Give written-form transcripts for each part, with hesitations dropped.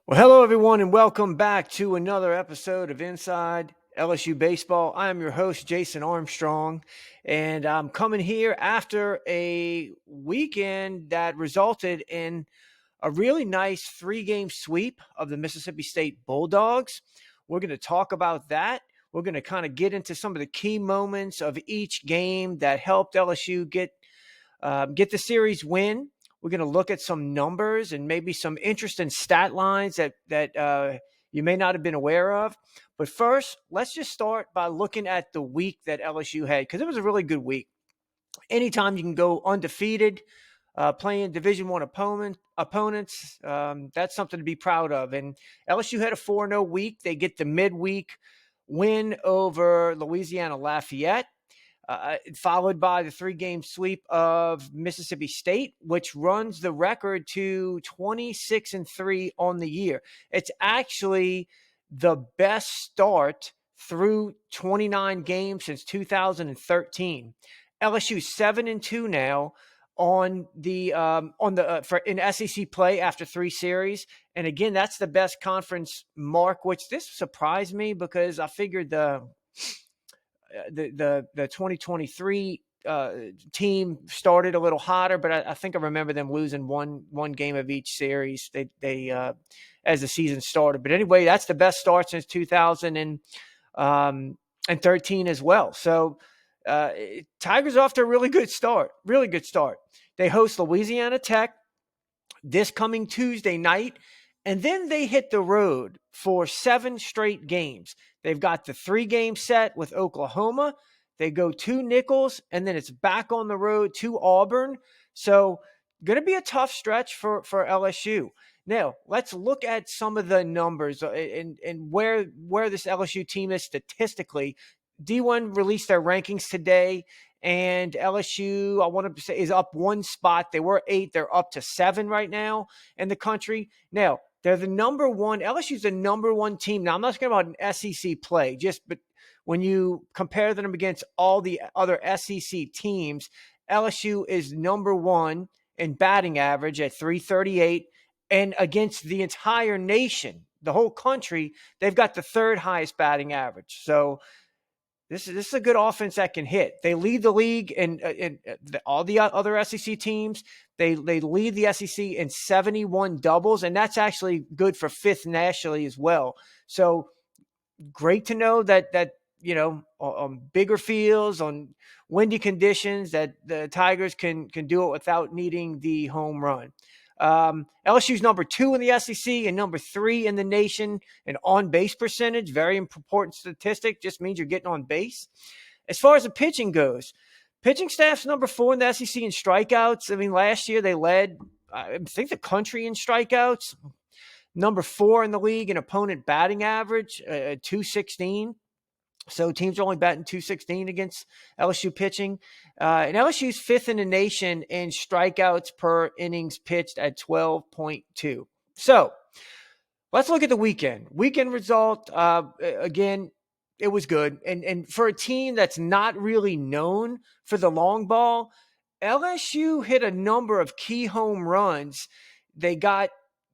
Well, hello, everyone, and welcome back to another episode of Inside LSU Baseball. I am your host, Jason Armstrong, and I'm coming here after a weekend that resulted in a really nice three-game sweep of the Mississippi State Bulldogs. We're going to talk about that. We're going to kind of get into some of the key moments of each game that helped LSU get the series win. We're going to look at some numbers and maybe some interesting stat lines that you may not have been aware of. But first, let's just start by looking at the week that LSU had, because it was a really good week. Anytime you can go undefeated, playing Division I opponents, that's something to be proud of. And LSU had a 4-0 week. They get the midweek win over Louisiana Lafayette. Followed by the three-game sweep of Mississippi State, which runs the record to 26-3 on the year. It's actually the best start through 29 games since 2013. LSU 7-2 now in SEC play after three series, and again, that's the best conference mark. Which this surprised me because I figured the 2023 team started a little hotter, but I think I remember them losing one game of each series. They as the season started. But anyway, that's the best start since 2013 as well. So Tigers off to a really good start. Really good start. They host Louisiana Tech this coming Tuesday night. And then they hit the road for 7 straight games. They've got the 3-game set with Oklahoma. They go to Nichols, and then it's back on the road to Auburn. So going to be a tough stretch for LSU. Now, let's look at some of the numbers and where this LSU team is statistically. D1 released their rankings today, and LSU, I want to say, is up one spot. They were 8. They're up to 7 right now in the country. Now, they're the number one. LSU's the number one team. Now, I'm not talking about an SEC play, but when you compare them against all the other SEC teams, LSU is number one in batting average at 338. And against the entire nation, the whole country, they've got the third highest batting average. So this is a good offense that can hit. They lead the league in all the other SEC teams. They lead the SEC in 71 doubles, and that's actually good for 5th nationally as well. So great to know that on bigger fields, on windy conditions, that the Tigers can do it without needing the home run. LSU's number 2 in the SEC and number 3 in the nation in on-base percentage. Very important statistic. Just means you're getting on base. As far as the pitching goes, pitching staff's number 4 in the SEC in strikeouts. I mean, last year they led, I think, the country in strikeouts. Number 4 in the league in opponent batting average, 216. So teams are only batting 216 against LSU pitching. And LSU's 5th in the nation in strikeouts per innings pitched at 12.2. So let's look at the weekend. Weekend result, again, it was good. And for a team that's not really known for the long ball, LSU hit a number of key home runs. They got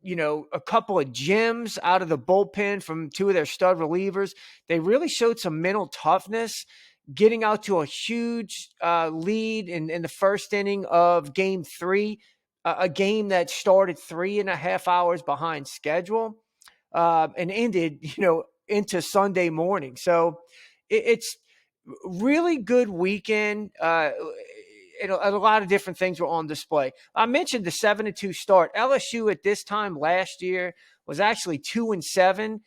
a couple of gems out of the bullpen from 2 of their stud relievers. They really showed some mental toughness, getting out to a huge lead in the first inning of Game 3, a game that started 3.5 hours behind schedule and ended, into Sunday morning. So it's really good weekend. A lot of different things were on display. I mentioned the 7-2 start. LSU at this time last year was actually 2-7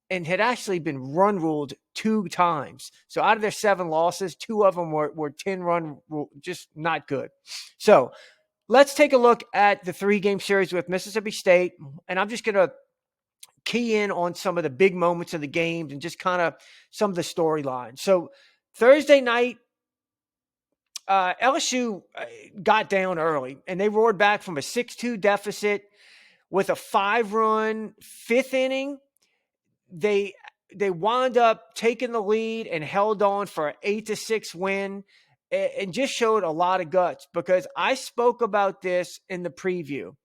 and had actually been run ruled 2 times. So out of their 7 losses, 2 of them were 10-run rule, just not good. So let's take a look at the 3-game series with Mississippi State, and I'm just going to key in on some of the big moments of the games and just kind of some of the storylines. So Thursday night, LSU got down early, and they roared back from a 6-2 deficit with a 5-run 5th inning. They wound up taking the lead and held on for an 8-6 win, and just showed a lot of guts, because I spoke about this in the preview.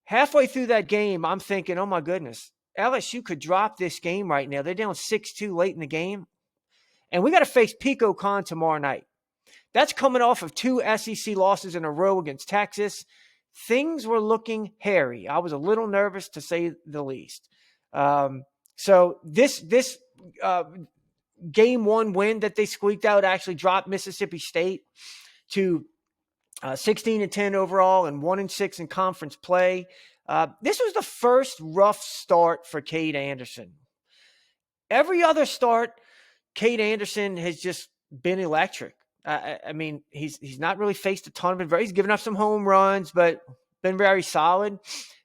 Halfway through that game, I'm thinking, oh my goodness, LSU could drop this game right now. They're down 6-2 late in the game. And we got to face Pico Con tomorrow night. That's coming off of 2 SEC losses in a row against Texas. Things were looking hairy. I was a little nervous, to say the least. So this game one win that they squeaked out actually dropped Mississippi State to 16-10 overall and 1-6 in conference play. This was the first rough start for Cade Anderson. Every other start, Cade Anderson has just been electric. I mean, he's not really faced a ton of it. He's given up some home runs, but been very solid.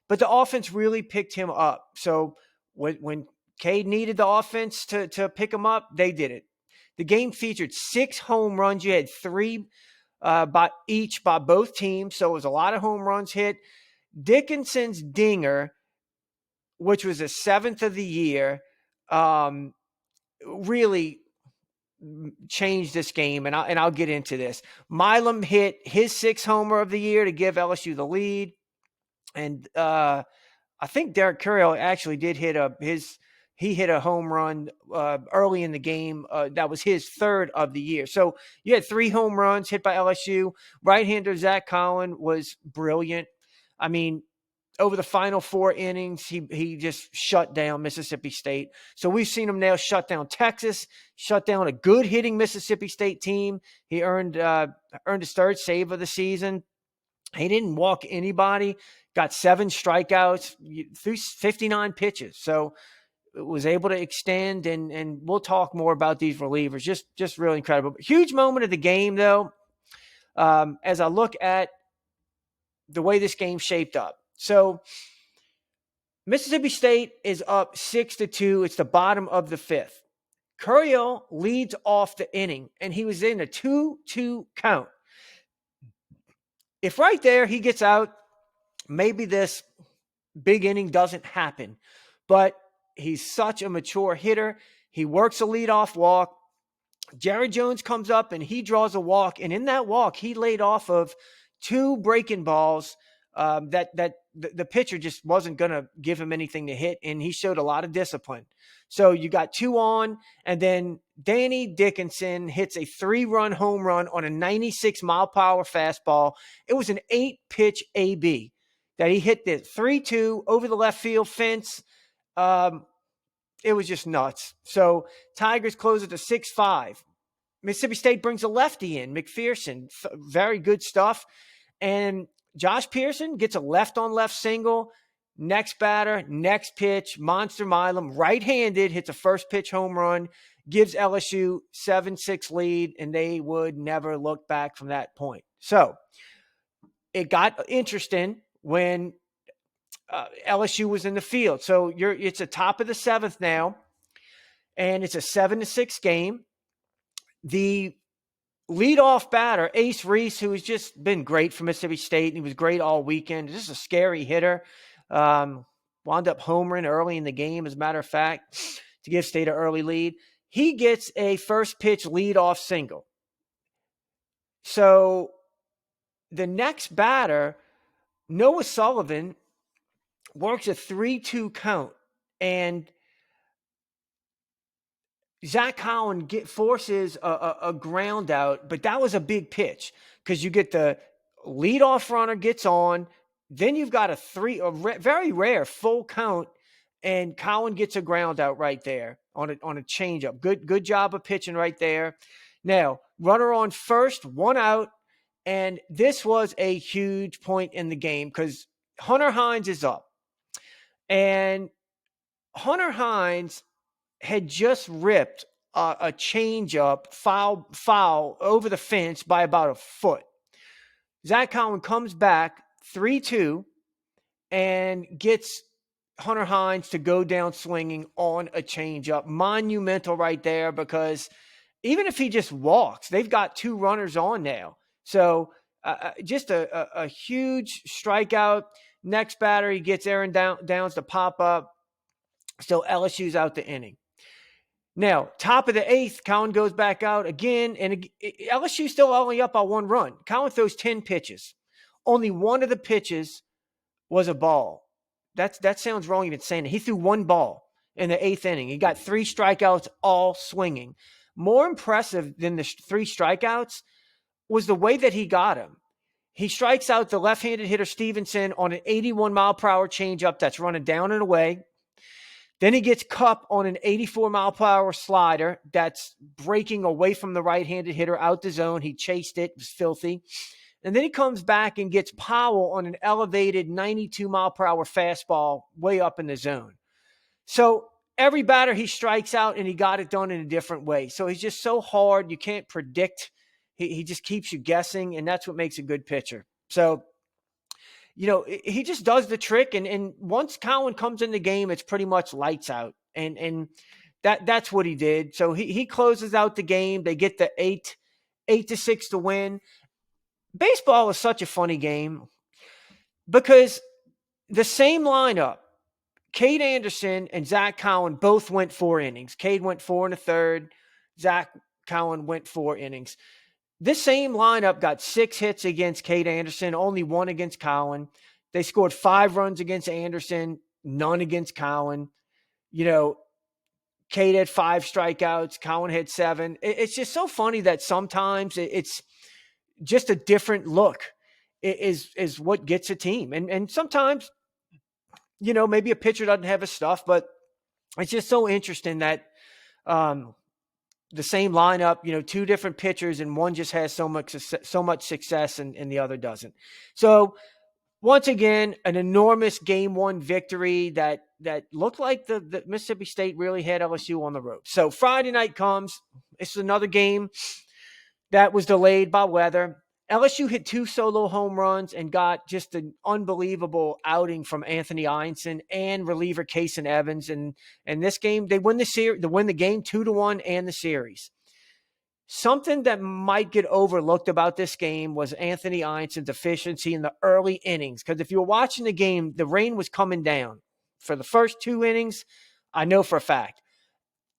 But the offense really picked him up. So when Cade needed the offense to pick him up, they did it. The game featured 6 home runs. You had 3 by both teams, so it was a lot of home runs hit. Dickinson's dinger, which was the 7th of the year, really changed this game, and I'll get into this. Milam hit his 6th homer of the year to give LSU the lead, and I think Derek Curiel actually did hit a home run early in the game. That was his 3rd of the year. So you had 3 home runs hit by LSU. Right-hander Zach Collin was brilliant. I mean, over the final 4 innings, he just shut down Mississippi State. So we've seen him now shut down Texas, shut down a good hitting Mississippi State team. He earned his 3rd save of the season. He didn't walk anybody, got 7 strikeouts through 59 pitches. So was able to extend, and we'll talk more about these relievers. Just really incredible. Huge moment of the game, though, as I look at the way this game shaped up. So Mississippi State is up 6-2. It's the bottom of the 5th. Curiel leads off the inning, and he was in a 2-2 count. If right there he gets out, maybe this big inning doesn't happen. But he's such a mature hitter. He works a leadoff walk. Jared Jones comes up, and he draws a walk. And in that walk, he laid off of 2 breaking balls that the pitcher just wasn't going to give him anything to hit, and he showed a lot of discipline. So you got 2 on, and then Danny Dickinson hits a 3-run home run on a 96-mile-per-hour fastball. It was an 8-pitch AB that he hit the 3-2 over the left field fence. It was just nuts. So Tigers close it to 6-5. Mississippi State brings a lefty in, McPherson. Very good stuff. And Josh Pearson gets a left-on-left single. Next batter, next pitch, Monster Milam, right-handed, hits a first-pitch home run, gives LSU 7-6 lead, and they would never look back from that point. So it got interesting when LSU was in the field. So it's a top of the 7th now, and it's a 7-6 game. The leadoff batter, Ace Reese, who has just been great for Mississippi State, and he was great all weekend. Just a scary hitter. Wound up homering early in the game, as a matter of fact, to give State an early lead. He gets a first pitch leadoff single. So the next batter, Noah Sullivan, works a 3-2 count, and Zach Collin forces a ground out, but that was a big pitch because you get the leadoff runner gets on, then you've got a very rare full count, and Collin gets a ground out right there on a changeup. Good job of pitching right there. Now, runner on first, 1 out, and this was a huge point in the game because Hunter Hines is up. And Hunter Hines had just ripped a changeup foul over the fence by about a foot. Zach Collin comes back 3-2 and gets Hunter Hines to go down swinging on a changeup. Monumental right there, because even if he just walks, they've got 2 runners on now. So just a huge strikeout. Next batter, he gets Aaron Downs to pop up. So LSU's out the inning. Now, top of the 8th, Collin goes back out again, and LSU still only up by 1 run. Collin throws 10 pitches. Only one of the pitches was a ball. That sounds wrong even saying it. He threw one ball in the 8th inning. He got 3 strikeouts, all swinging. More impressive than the 3 strikeouts was the way that he got him. He strikes out the left-handed hitter Stevenson on an 81-mile-per-hour changeup that's running down and away. Then he gets Kupp on an 84-mile-per-hour slider that's breaking away from the right-handed hitter out the zone. He chased it. It was filthy. And then he comes back and gets Powell on an elevated 92-mile-per-hour fastball way up in the zone. So every batter he strikes out, and he got it done in a different way. So he's just so hard. You can't predict. He just keeps you guessing, and that's what makes a good pitcher. So, he just does the trick. And once Cowan comes in the game, it's pretty much lights out. And that's what he did. So he closes out the game. They get the 8-6 to win. Baseball is such a funny game because the same lineup, Cade Anderson and Zach Cowan both went 4 innings. Cade went 4 1/3. Zach Cowan went 4 innings. This same lineup got 6 hits against Cade Anderson, only 1 against Cowan. They scored 5 runs against Anderson, none against Cowan. Cade had 5 strikeouts. Cowan had 7. It's just so funny that sometimes it's just a different look is what gets a team. And sometimes, maybe a pitcher doesn't have his stuff, but it's just so interesting that the same lineup, 2 different pitchers, and one just has so much success and the other doesn't. So once again, an enormous Game 1 victory that looked like the Mississippi State really had LSU on the ropes. So Friday night comes. It's another game that was delayed by weather. LSU hit 2 solo home runs and got just an unbelievable outing from Anthony Einson and reliever Kason Evans. And this game, they win the game 2-1 and the series. Something that might get overlooked about this game was Anthony Einson's efficiency in the early innings. Because if you were watching the game, the rain was coming down. For the first 2 innings, I know for a fact.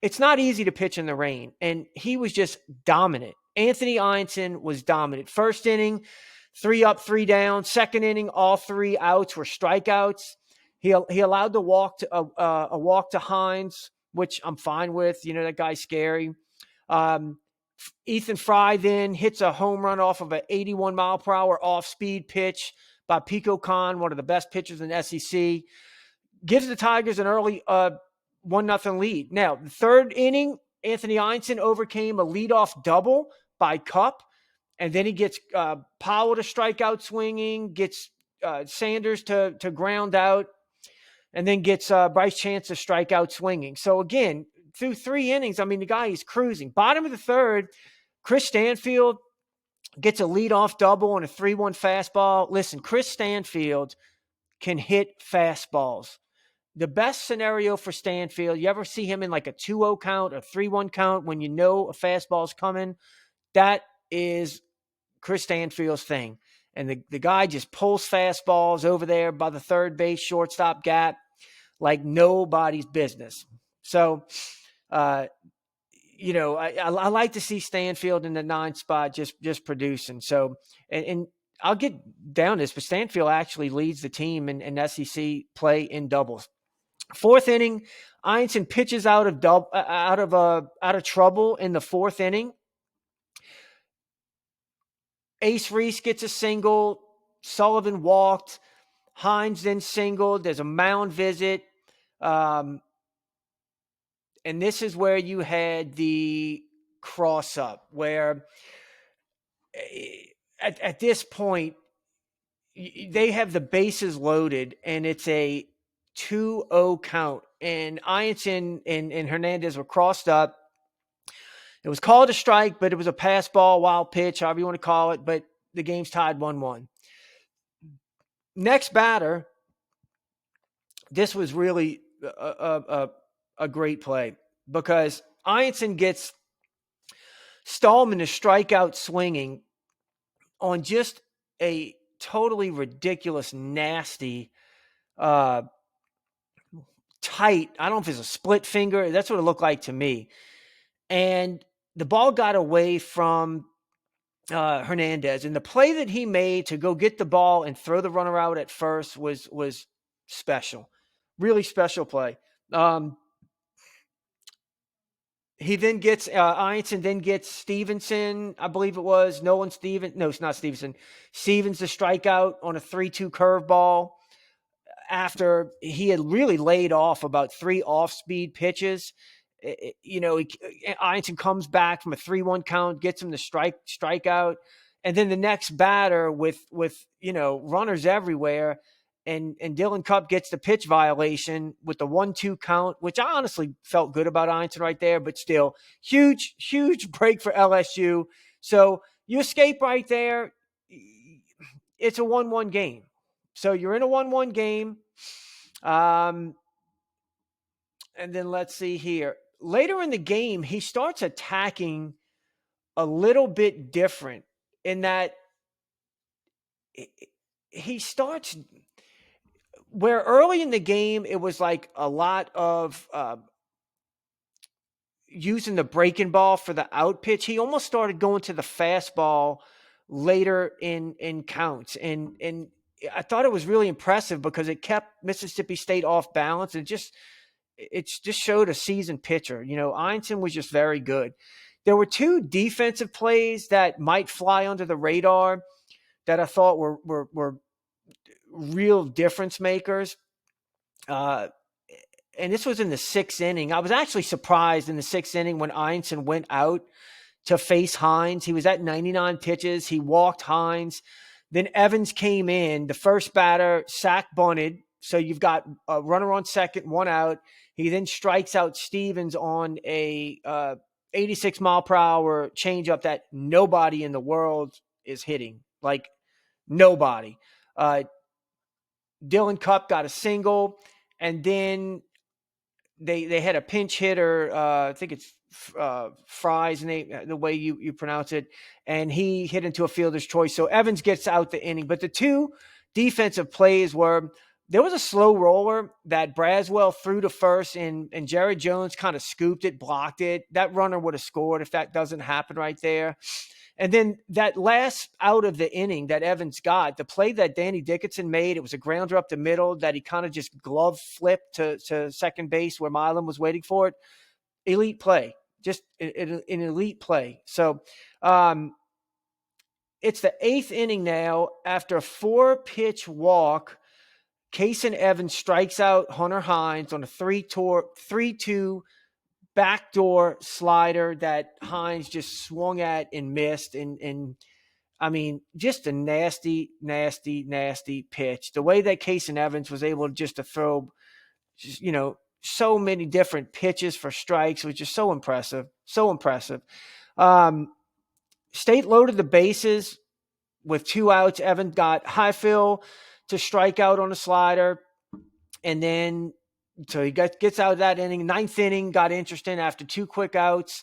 It's not easy to pitch in the rain, and he was just dominant. Anthony Einson was dominant. First inning, 3 up, 3 down. Second inning, all 3 outs were strikeouts. He allowed the walk to a walk to Hines, which I'm fine with. That guy's scary. Ethan Fry then hits a home run off of an 81-mile-per-hour off-speed pitch by Pico Khan, one of the best pitchers in the SEC. Gives the Tigers an early 1-0 lead. Now, the 3rd inning, Anthony Einson overcame a leadoff double by Kupp, and then he gets Powell to strike out swinging, gets Sanders to ground out, and then gets Bryce Chance to strike out swinging. So again, through 3 innings, the guy is cruising. Bottom of the 3rd, Chris Stanfield gets a leadoff double on a 3-1 fastball. Listen, Chris Stanfield can hit fastballs. The best scenario for Stanfield, you ever see him in like a 2-0 count or 3-1 count when you know a fastball's coming? That is Chris Stanfield's thing. And the guy just pulls fastballs over there by the third base shortstop gap like nobody's business. So, I like to see Stanfield in the 9th spot just producing. So, and I'll get down this, but Stanfield actually leads the team in SEC play in doubles. 4th inning, Einson pitches out of trouble in the 4th inning. Ace Reese gets a single. Sullivan walked. Hines then singled. There's a mound visit. And this is where you had the cross up, where at this point, they have the bases loaded, and it's a 2-0 count. And Einson and Hernandez were crossed up. It was called a strike, but it was a pass ball, wild pitch, however you want to call it. But the game's tied 1-1. Next batter, this was really a great play because Einson gets Stallman to strike out swinging on just a totally ridiculous, nasty, tight. I don't know if it's a split finger. That's what it looked like to me. And the ball got away from Hernandez. And the play that he made to go get the ball and throw the runner out at first was special. Really special play. He then gets Einstein, then gets Stevenson, I believe it was. No, it's not Stevenson. Stevens the strikeout on a 3-2 curveball after he had really laid off about 3 off-speed pitches. Einstein comes back from a 3-1 count, gets him the strikeout, and then the next batter with runners everywhere, and Dylan Cupp gets the pitch violation with the 1-2 count, which I honestly felt good about Einstein right there, but still huge break for LSU. So you escape right there. It's a 1-1 game. So you're in a 1-1 game. And then let's see here. Later in the game, he starts attacking a little bit different in that he starts where early in the game, it was like a lot of using the breaking ball for the out pitch. He almost started going to the fastball later in counts. And I thought it was really impressive because it kept Mississippi State off balance. It just showed a seasoned pitcher. Einstein was just very good. There were 2 defensive plays that might fly under the radar that I thought were real difference makers. And this was in the 6th inning. I was actually surprised in the 6th inning when Einstein went out to face Hines. He was at 99 pitches. He walked Hines. Then Evans came in. The first batter sack bunted. So you've got a runner on second, 1 out. He then strikes out Stevens on a 86 mile per hour changeup that nobody in the world is hitting. Like nobody. Dylan Cupp got a single, and then they had a pinch hitter. I think it's Fry's name, the way you pronounce it, and he hit into a fielder's choice. So Evans gets out the inning. But the 2 defensive plays were there was a slow roller that Braswell threw to first, and Jared Jones kind of scooped it, blocked it. That runner would have scored if that doesn't happen right there. And then that last out of the inning that Evans got, the play that Danny Dickinson made, it was a grounder up the middle that he kind of just glove flipped to second base where Milam was waiting for it. Elite play, just an elite play. So it's the 8th inning now. After a 4-pitch walk, Kason Evans strikes out Hunter Hines on a 3-2 backdoor slider that Hines just swung at and missed. And I mean, just a nasty pitch. The way that Kason Evans was able just to throw, so many different pitches for strikes was just so impressive. So impressive. State loaded the bases with 2 outs. Evans got Highfield to strike out on a slider. And then, so he gets out of that inning. 9th inning got interesting after 2 quick outs.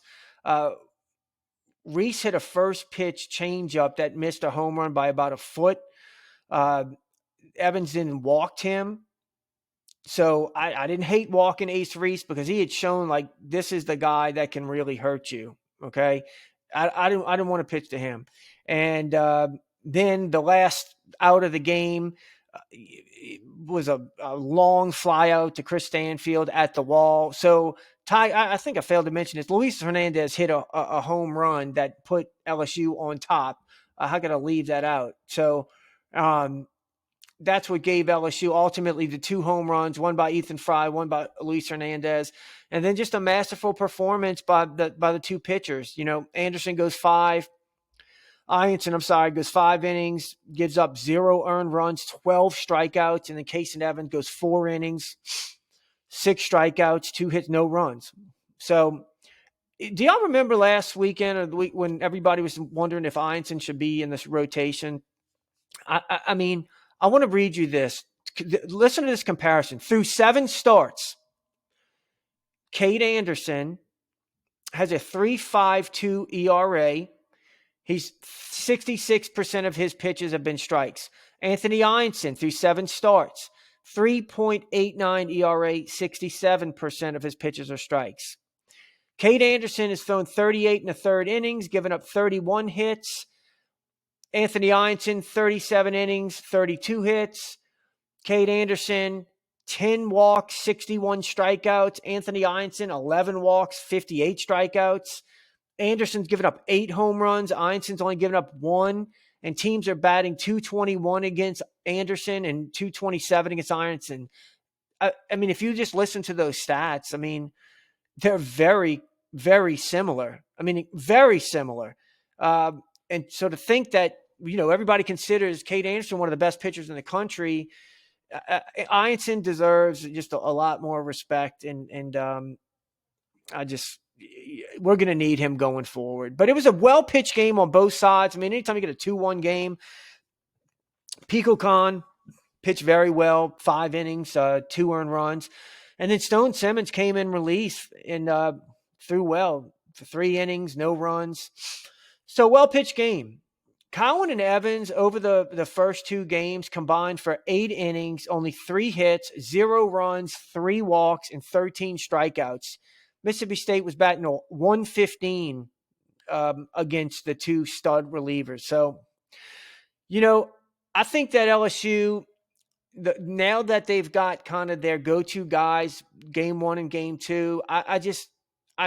Reese hit a first pitch changeup that missed a home run by about a foot. Evans didn't walk him. So I didn't hate walking Ace Reese because he had shown like this is the guy that can really hurt you. Okay. I didn't want to pitch to him. And then the last out of the game was a long fly out to Chris Stanfield at the wall. So I think I failed to mention this. Luis Hernandez hit a home run that put LSU on top. How could I leave that out? So that's what gave LSU ultimately the 2 home runs, one by Ethan Fry, one by Luis Hernandez, and then just a masterful performance by the 2 pitchers. Anderson goes 5. Einstein, goes 5 innings, gives up 0 earned runs, 12 strikeouts, and then Kason Evans goes 4 innings, 6 strikeouts, 2 hits, no runs. So do y'all remember last weekend or the week when everybody was wondering if Einstein should be in this rotation? I mean, I want to read you this. Listen to this comparison. Through 7 starts, Cade Anderson has a 3.52 ERA. He's 66% of his pitches have been strikes. Anthony Einstein, through 7 starts, 3.89 ERA, 67% of his pitches are strikes. Cade Anderson has thrown 38 1/3 innings, given up 31 hits, Anthony Ianson, 37 innings, 32 hits. Cade Anderson, 10 walks, 61 strikeouts. Anthony Ianson, 11 walks, 58 strikeouts. Anderson's given up 8 home runs. Ianson's only given up 1. And teams are batting .221 against Anderson and .227 against Ianson. I mean, if you just listen to those stats, I mean, they're very, very similar. I mean, very similar. And so to think that, everybody considers Cade Anderson one of the best pitchers in the country, Ianson deserves just a lot more respect. And we're going to need him going forward. But it was a well-pitched game on both sides. I mean, anytime you get a 2-1 game, Pico Khan pitched very well, 5 innings, 2 earned runs. And then Stone Simmons came in relief and threw well for 3 innings, no runs. So well-pitched game. Cowan and Evans over the first 2 games combined for 8 innings, only 3 hits, 0 runs, 3 walks, and 13 strikeouts. Mississippi State was batting 115 against the 2 stud relievers. So, I think that LSU, now that they've got kind of their go-to guys, game 1 and game 2, I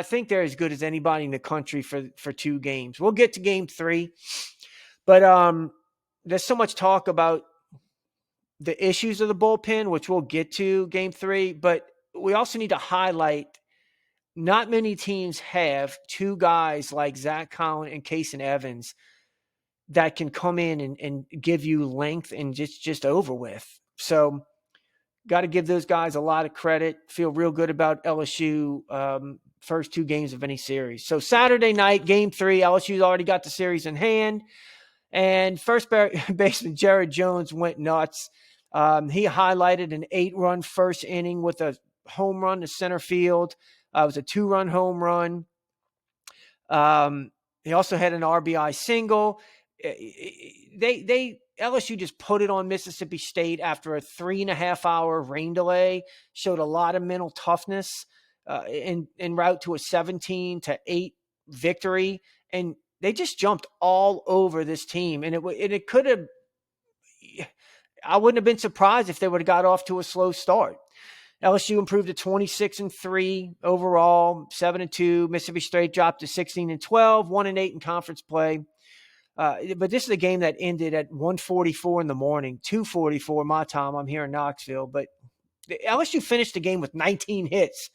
think they're as good as anybody in the country for 2 games. We'll get to game 3, but there's so much talk about the issues of the bullpen, which we'll get to game 3, but we also need to highlight not many teams have 2 guys like Zach Cowan and Kason Evans that can come in and give you length and just over with. So got to give those guys a lot of credit. Feel real good about LSU first 2 games of any series. So Saturday night, game 3, LSU's already got the series in hand. And first baseman Jared Jones went nuts. He highlighted an 8-run first inning with a home run to center field. It was a 2-run home run. He also had an RBI single. LSU just put it on Mississippi State after a 3.5-hour rain delay. Showed a lot of mental toughness en route to a 17-8 victory, and they just jumped all over this team. And it could have. I wouldn't have been surprised if they would have got off to a slow start. LSU improved to 26-3 overall, 7-2. Mississippi State dropped to 16-12, 1-8 in conference play. But this is a game that ended at 1:44 in the morning, 2:44 my time. I'm here in Knoxville. But LSU finished the game with 19 hits.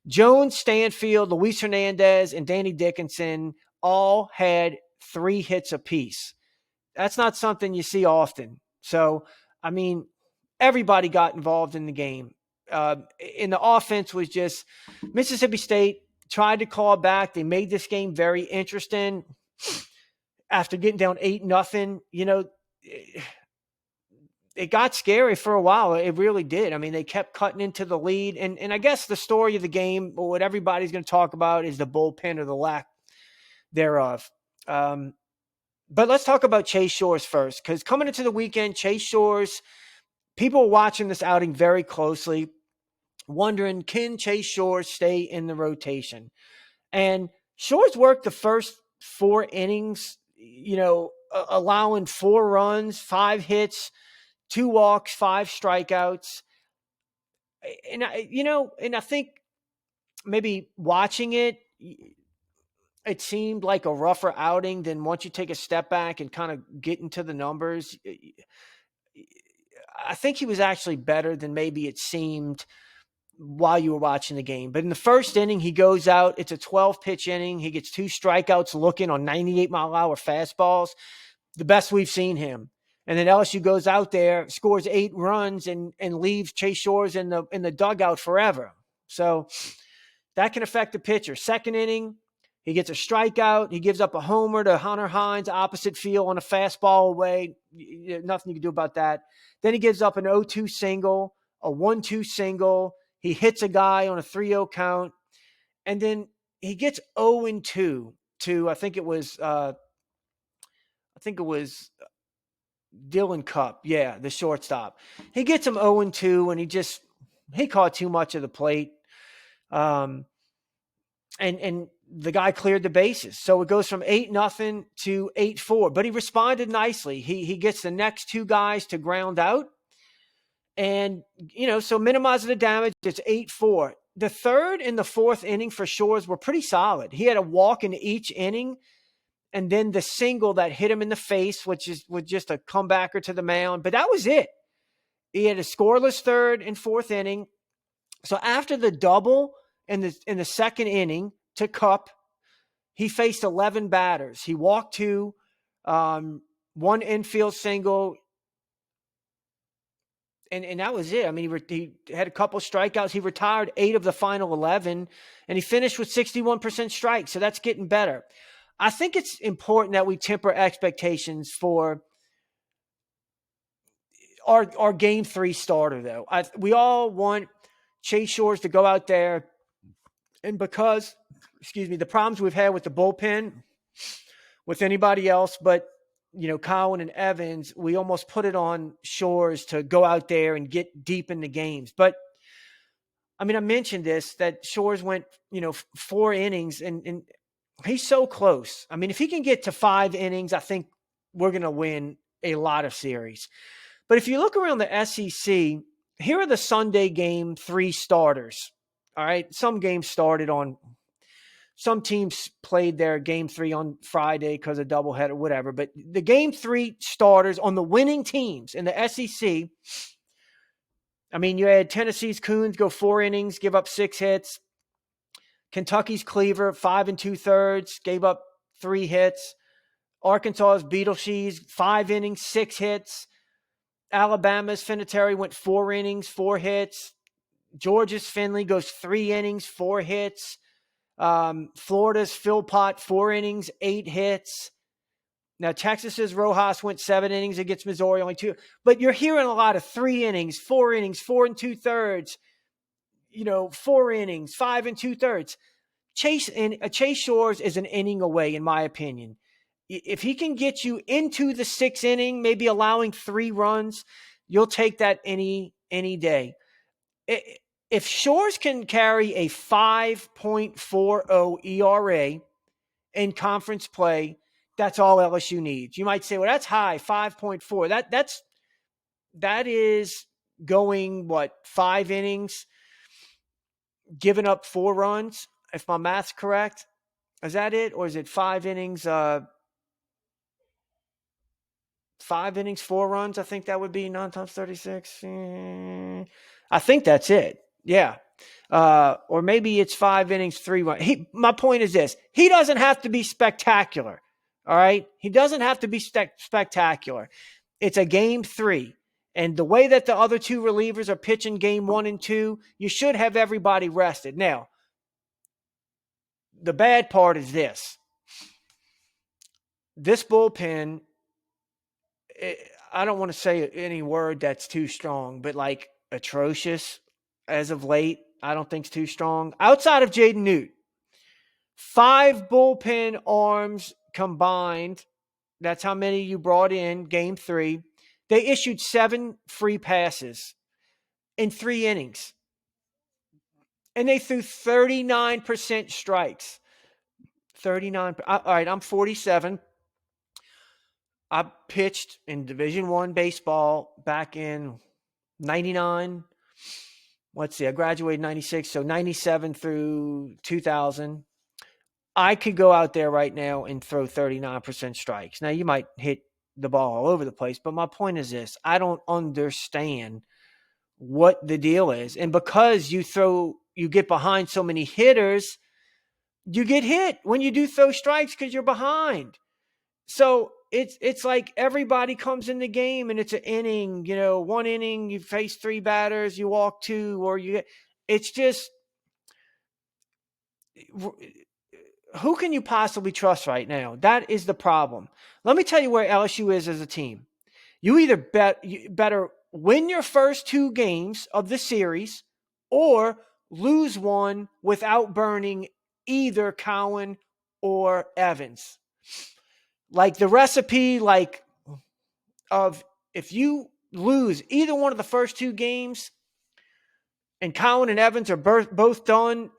Jones, Stanfield, Luis Hernandez, and Danny Dickinson all had 3 hits apiece. That's not something you see often. So, I mean, everybody got involved in the game. And the offense was just Mississippi State tried to call back. They made this game very interesting. After getting down 8-0, it got scary for a while. It really did. I mean, they kept cutting into the lead. And I guess the story of the game, or what everybody's going to talk about, is the bullpen or the lack thereof. But let's talk about Chase Shores first, because coming into the weekend, Chase Shores, people are watching this outing very closely, wondering, can Chase Shores stay in the rotation? And Shores worked the first 4 innings, allowing 4 runs, 5 hits, 2 walks, 5 strikeouts. And I think maybe watching it seemed like a rougher outing than once you take a step back and kind of get into the numbers. I think he was actually better than maybe it seemed while you were watching the game. But in the first inning, he goes out. It's a 12-pitch inning. He gets 2 strikeouts looking on 98-mile-an-hour fastballs, the best we've seen him. And then LSU goes out there, scores 8 runs, and leaves Chase Shores in the dugout forever. So that can affect the pitcher. Second inning, he gets a strikeout. He gives up a homer to Hunter Hines, opposite field on a fastball away. Nothing you can do about that. Then he gives up an 0-2 single, a 1-2 single. He hits a guy on a 3-0 count. And then he gets 0-2 to, I think it was Dylan Cupp. Yeah, the shortstop. He gets him 0-2, and he caught too much of the plate. And the guy cleared the bases. So it goes from 8-0 to 8-4. But he responded nicely. He gets the next two guys to ground out. And, so minimizing the damage, it's 8-4. The third and the fourth inning for Shores were pretty solid. He had a walk in each inning, and then the single that hit him in the face, which was just a comebacker to the mound. But that was it. He had a scoreless third and fourth inning. So after the double in the second inning to Kupp, he faced 11 batters. He walked two, one infield single, and that was it. I mean, he had a couple strikeouts. He retired 8 of the final 11, and he finished with 61% strikes. So that's getting better. I think it's important that we temper expectations for our Game 3 starter, though. We all want Chase Shores to go out there, and because, the problems we've had with the bullpen, with anybody else but Cowan and Evans, we almost put it on Shores to go out there and get deep in the games. But I mean, I mentioned this, that Shores went 4 innings, and he's so close. I mean, if he can get to 5 innings, I think we're going to win a lot of series. But if you look around the SEC, here are the Sunday Game 3 starters. All right, some games started on. Some teams played their Game 3 on Friday because of doubleheader, whatever. But the Game 3 starters on the winning teams in the SEC, I mean, you had Tennessee's Coons go 4 innings, give up 6 hits. Kentucky's Cleaver, 5 2/3, gave up 3 hits. Arkansas's Beetleshees, 5 innings, 6 hits. Alabama's Finateri went 4 innings, 4 hits. Georgia's Finley goes 3 innings, 4 hits. Florida's Philpott, 4 innings, 8 hits. Now, Texas's Rojas went 7 innings against Missouri, only 2. But you're hearing a lot of 3 innings, 4 2/3, 4 innings, 5 2/3. Chase Shores is an inning away, in my opinion. If he can get you into the 6th inning, maybe allowing 3 runs, you'll take that any day. If Shores can carry a 5.40 ERA in conference play, that's all LSU needs. You might say, well, that's high, 5.4. That is going, 5 innings, giving up 4 runs, if my math's correct. Is that it? Or is it 5 innings, 5 innings, 4 runs? I think that would be 9 times 36. I think that's it. Yeah. Or maybe it's 5 innings, 3 runs. My point is this. He doesn't have to be spectacular. All right? He doesn't have to be spectacular. It's a Game 3. And the way that the other 2 relievers are pitching Game 1 and 2, you should have everybody rested. Now, the bad part is this. This bullpen, I don't want to say any word that's too strong, but atrocious as of late, I don't think it's too strong. Outside of Jaden Newt, 5 bullpen arms combined. That's how many you brought in Game 3. They issued 7 free passes in 3 innings. And they threw 39% strikes. 39. All right, I'm 47. I pitched in Division I baseball back in 99. Let's see, I graduated in 96, so 97 through 2000. I could go out there right now and throw 39% strikes. Now, you might hit the ball all over the place, but my point is this. I don't understand what the deal is. And because you get behind so many hitters, you get hit when you do throw strikes because you're behind. So it's like everybody comes in the game and it's an inning, 1 inning, you face 3 batters, you walk 2, it's just, who can you possibly trust right now? That is the problem. Let me tell you where LSU is as a team. You either better win your first 2 games of the series or lose one without burning either Cowan or Evans. The recipe, of if you lose either one of the first 2 games, and Cowan and Evans are both done,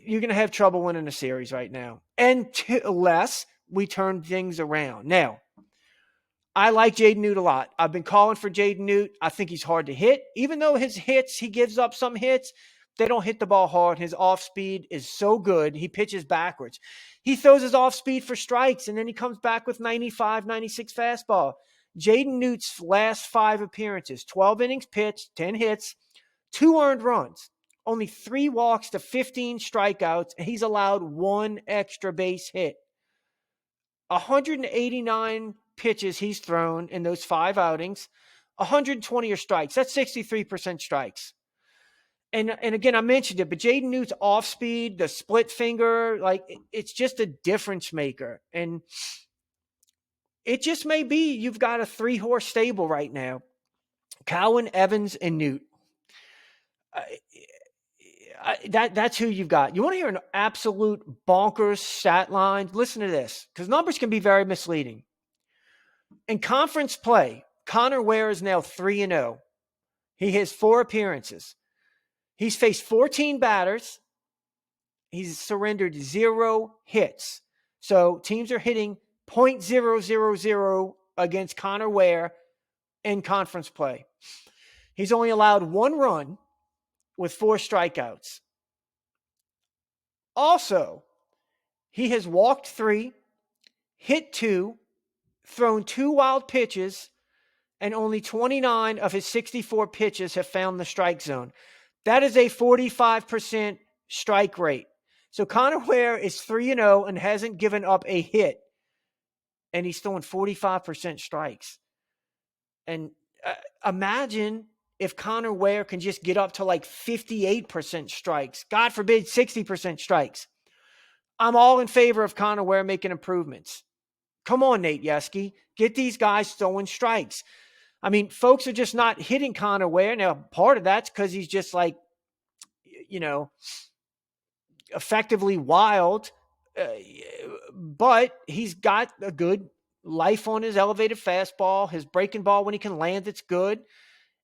you're going to have trouble winning a series right now, unless we turn things around. Now, I like Jaden Newt a lot. I've been calling for Jaden Newt. I think he's hard to hit. Even though his hits, he gives up some hits, they don't hit the ball hard. His off speed is so good. He pitches backwards. He throws his off speed for strikes, and then he comes back with 95, 96 fastball. Jaden Newt's last 5 appearances, 12 innings pitched, 10 hits, 2 earned runs, only 3 walks to 15 strikeouts, and he's allowed 1 extra base hit. 189 pitches he's thrown in those 5 outings, 120 are strikes. That's 63% strikes. And again, I mentioned it, but Jaden Newt's off speed, the split finger, like it's just a difference maker. And it just may be you've got a 3-horse stable right now. Cowan, Evans, and Newt. That's who you've got. You want to hear an absolute bonkers stat line? Listen to this, because numbers can be very misleading. In conference play, Connor Ware is now 3-0. He has 4 appearances. He's faced 14 batters. He's surrendered 0 hits. So teams are hitting .000 against Connor Ware in conference play. He's only allowed 1 run with 4 strikeouts. Also, he has walked 3, hit 2, thrown 2 wild pitches, and only 29 of his 64 pitches have found the strike zone. That is a 45% strike rate. So Connor Ware is 3-0 and hasn't given up a hit, and he's throwing 45% strikes. And imagine if Connor Ware can just get up to like 58% strikes, God forbid 60% strikes. I'm all in favor of Connor Ware making improvements. Come on, Nate Yeskie. Get these guys throwing strikes. I mean, folks are just not hitting Connor Ware. Now, part of that's because he's just like, effectively wild. But he's got a good life on his elevated fastball. His breaking ball, when he can land, it's good.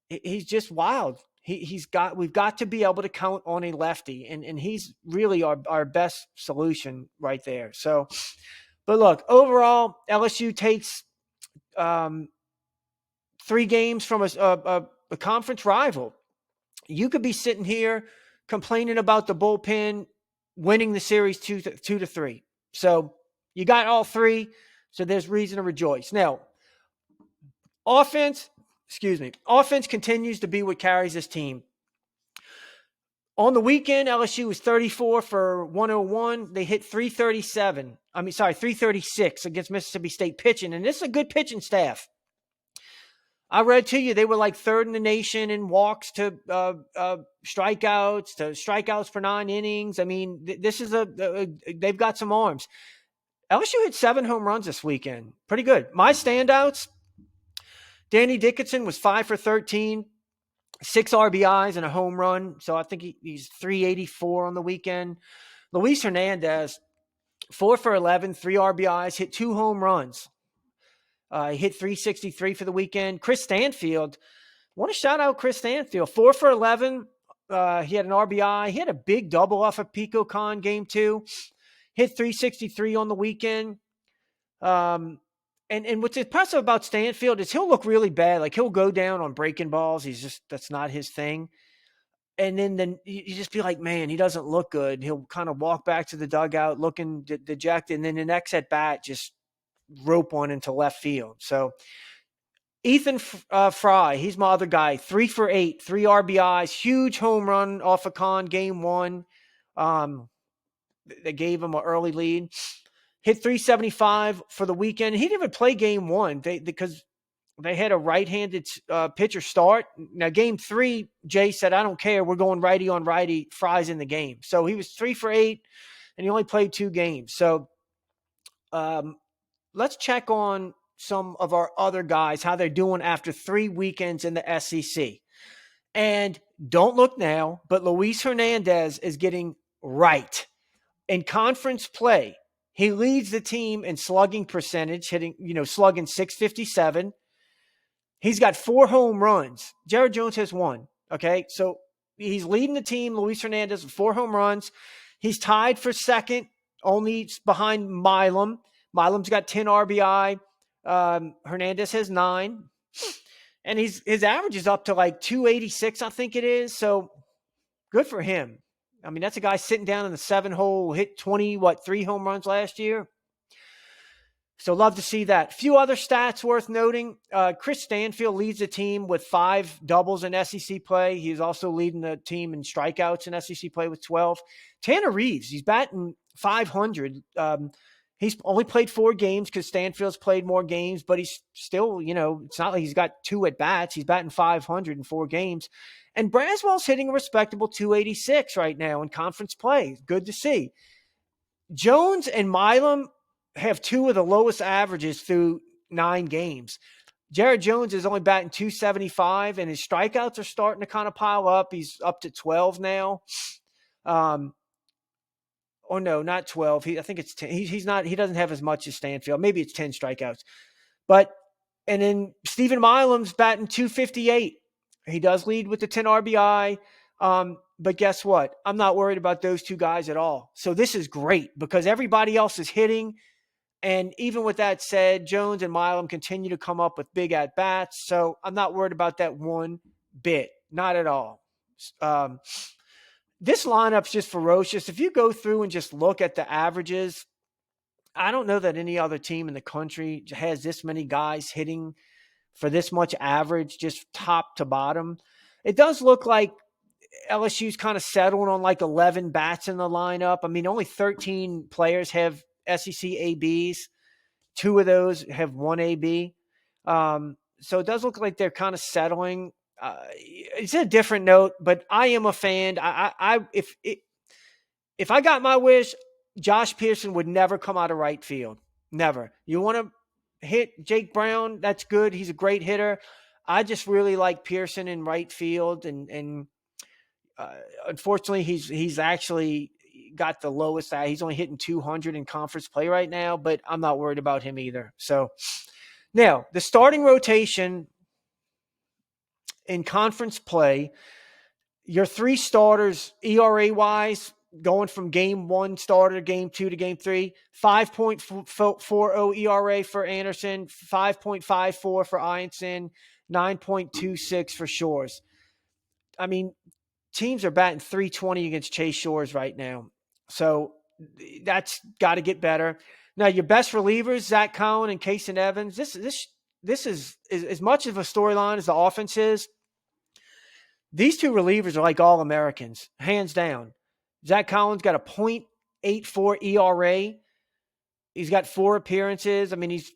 He's just wild. We've got to be able to count on a lefty, and he's really our best solution right there. So, but look, overall, LSU takes 3 games from a conference rival. You could be sitting here complaining about the bullpen winning the series 2-3. So you got all 3. So there's reason to rejoice. Now, offense continues to be what carries this team. On the weekend, LSU was 34 for 101. They hit 336 against Mississippi State pitching. And this is a good pitching staff. I read to you, they were like 3rd in the nation in walks to strikeouts per 9 innings. I mean, this is they've got some arms. LSU hit 7 home runs this weekend. Pretty good. My standouts, Danny Dickinson was 5 for 13, 6 RBIs and a home run. So I think he's 384 on the weekend. Luis Hernandez, 4 for 11, 3 RBIs, hit 2 home runs. He hit 363 for the weekend. Chris Stanfield, I want to shout out Chris Stanfield, 4 for 11. He had an RBI. He had a big double off of Pico Con game 2. Hit 363 on the weekend. And what's impressive about Stanfield is he'll look really bad. Like he'll go down on breaking balls. That's not his thing. And then you just be like, man, he doesn't look good. He'll kind of walk back to the dugout looking dejected. And then the next at bat, just rope one into left field. So Ethan Fry, he's my other guy, 3 for 8, 3 RBIs, huge home run off of Con game 1. They gave him an early lead. Hit 375 for the weekend. He didn't even play game 1 because they had a right-handed pitcher start. Now, game 3, Jay said, I don't care. We're going righty on righty. Fry's in the game. So he was 3 for 8, and he only played 2 games. So let's check on some of our other guys, how they're doing after 3 weekends in the SEC. And don't look now, but Luis Hernandez is getting right. In conference play, he leads the team in slugging percentage, slugging .657. He's got 4 home runs. Jared Jones has 1. Okay, so he's leading the team, Luis Hernandez, with 4 home runs. He's tied for second, only behind Milam. Milam's got 10 RBI. Hernandez has 9. And his average is up to like 286, I think it is. So good for him. I mean, that's a guy sitting down in the 7-hole, hit 3 home runs last year. So love to see that. Few other stats worth noting. Chris Stanfield leads the team with 5 doubles in SEC play. He's also leading the team in strikeouts in SEC play with 12. Tanner Reeves, he's batting 500. He's only played 4 games because Stanfield's played more games, but he's still, it's not like he's got 2 at-bats. He's batting 500 in 4 games. And Braswell's hitting a respectable 286 right now in conference play. Good to see. Jones and Milam have 2 of the lowest averages through 9 games. Jared Jones is only batting 275, and his strikeouts are starting to kind of pile up. He's up to 12 now. Or no, not 12. I think it's 10. He doesn't have as much as Stanfield. Maybe it's 10 strikeouts. And then Stephen Milam's batting 258. He does lead with the 10 RBI. But guess what? I'm not worried about those 2 guys at all. So this is great because everybody else is hitting. And even with that said, Jones and Milam continue to come up with big at-bats. So I'm not worried about that one bit. Not at all. This lineup's just ferocious. If you go through and just look at the averages, I don't know that any other team in the country has this many guys hitting for this much average, just top to bottom. It does look like LSU's kind of settled on like 11 bats in the lineup. I mean, only 13 players have SEC ABs. 2 of those have 1 AB. So it does look like they're kind of settling. It's a different note, but I am a fan. If I got my wish, Josh Pearson would never come out of right field. Never. You want to hit Jake Brown? That's good. He's a great hitter. I just really like Pearson in right field, and unfortunately, he's actually got the lowest. He's only hitting 200 in conference play right now, but I'm not worried about him either. So now the starting rotation in conference play, your 3 starters ERA wise, going from game 1 starter, game 2 to game 3, 5.40 ERA for Anderson, 5.54 for Ianson, 9.26 for Shores. I mean, teams are batting 320 against Chase Shores right now. So that's got to get better. Now, your best relievers, Zach Cowan and Kason Evans, this is as much of a storyline as the offense is. These 2 relievers are like All-Americans, hands down. Zach Collins got a .84 ERA. He's got 4 appearances. I mean, he's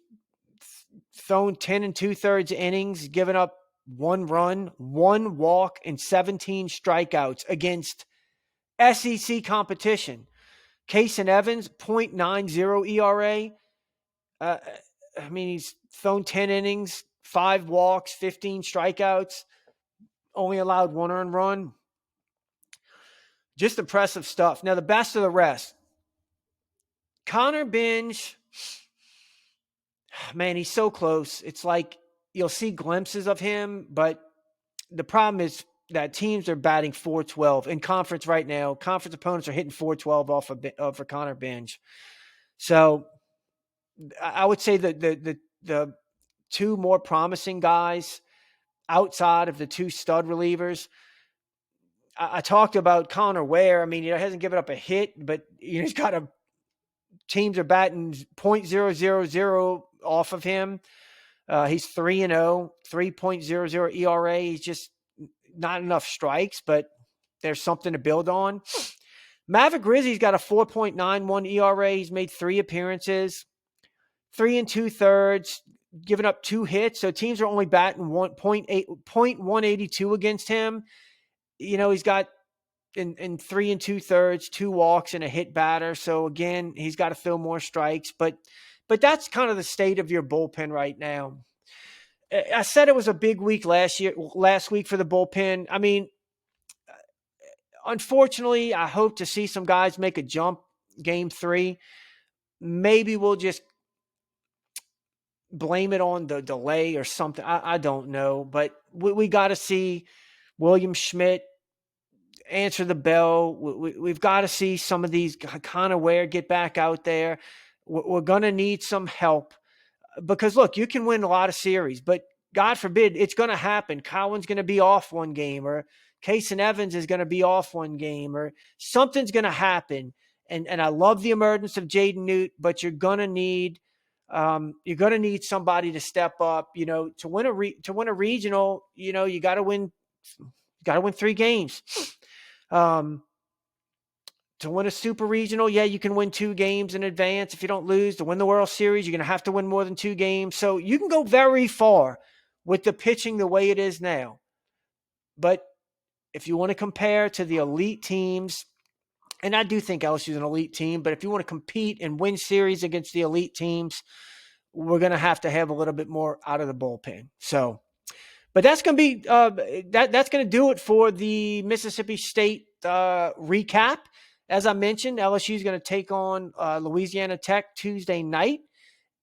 thrown 10 2/3 innings, given up 1 run, 1 walk, and 17 strikeouts against SEC competition. Kason Evans, .90 ERA. I mean, he's thrown 10 innings, 5 walks, 15 strikeouts, only allowed 1 earned run. Just impressive stuff. Now, the best of the rest. Connor Binge, man, he's so close. It's like you'll see glimpses of him, but the problem is that teams are batting .412 in conference right now. Conference opponents are hitting .412 off for Connor Binge. So I would say that the 2 more promising guys outside of the 2 stud relievers, I talked about Connor Ware. I mean, he hasn't given up a hit, but he's got teams are batting .000 off of him. He's 3-0, 3.00 ERA. He's just not enough strikes, but there's something to build on. Maverick Grizzly's got a 4.91 ERA. He's made 3 appearances, 3 2/3, giving up 2 hits. So teams are only batting 1.82 against him. He's got in 3 2/3, 2 walks and a hit batter. So again, he's got to throw more strikes, but that's kind of the state of your bullpen right now. I said it was a big week last week for the bullpen. I mean, unfortunately, I hope to see some guys make a jump game 3. Maybe we'll just blame it on the delay or something. I don't know, but we got to see William Schmidt answer the bell. We've got to see some of these kind of Ware get back out there. We're going to need some help because, look, you can win a lot of series, but God forbid it's going to happen. Cowan's going to be off one game, or Kaysen Evans is going to be off one game, or something's going to happen. And I love the emergence of Jaden Newt, but you're going to need somebody to step up. To win a regional, you got to win 3 games. To win a super regional, you can win 2 games in advance if you don't lose. To win the World Series, you're going to have to win more than 2 games. So you can go very far with the pitching the way it is now. But if you want to compare to the elite teams, and I do think LSU is an elite team, but if you want to compete and win series against the elite teams, we're going to have a little bit more out of the bullpen. So, but that's going to be that's going to do it for the Mississippi State recap. As I mentioned, LSU is going to take on Louisiana Tech Tuesday night,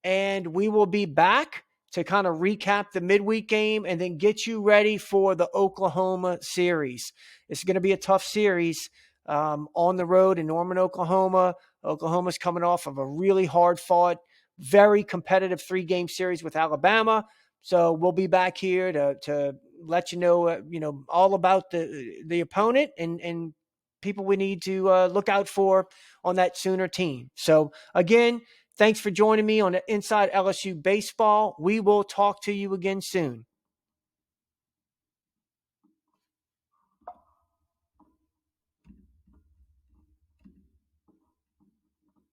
and we will be back to kind of recap the midweek game and then get you ready for the Oklahoma series. It's going to be a tough series on the road in Norman, Oklahoma. Oklahoma's coming off of a really hard-fought, very competitive 3-game series with Alabama. So we'll be back here to let you know, all about the opponent and people we need to look out for on that Sooner team. So again, thanks for joining me on Inside LSU Baseball. We will talk to you again soon.